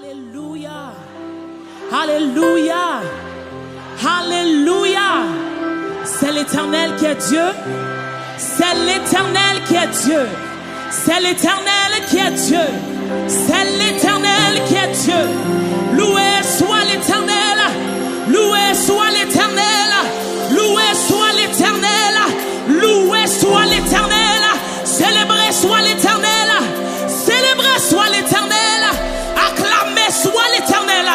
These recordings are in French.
Alléluia. Alléluia. Alléluia. C'est l'Éternel qui est Dieu. C'est l'Éternel qui est Dieu. C'est l'Éternel qui est Dieu. C'est l'Éternel qui est Dieu. Loué soit l'Éternel. Loué soit l'Éternel. Loué soit l'Éternel. Loué soit l'Éternel. Célébré soit l'Éternel. Célébré soit l'Éternel. Acclamé soit l'Éternel.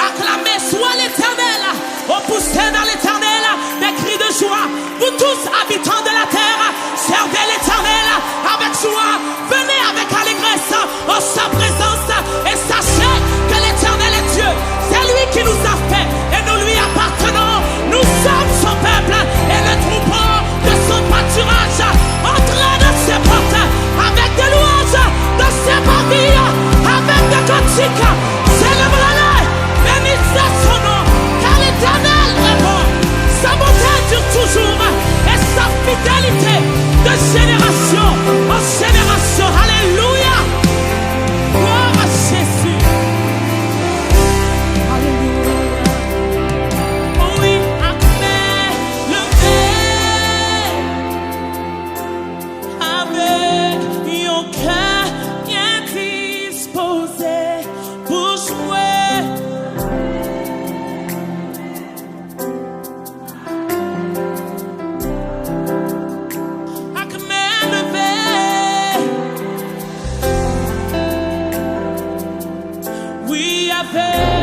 Acclamé soit l'Éternel. Oh, poussez dans l'Éternel des cris de joie. Vous tous habitants de la terre, servez l'Éternel avec joie. Venez avec allégresse en sa présence et sachez que l'Éternel est Dieu. C'est lui qui nous a fait et nous lui appartenons. Nous sommes son peuple et le troupeau de son pâturage. Entrez dans ses portes avec des louanges, dans ses barrilles avec des cantiques. Célébrez-le, bénissez son nom, car l'Éternel répond. Sa bonté dure toujours et sa fidélité de génération en génération. Alléluia. Gloire à Jésus. Alléluia. Oh oui, avec un cœur bien disposé pour jouer. Oui, avec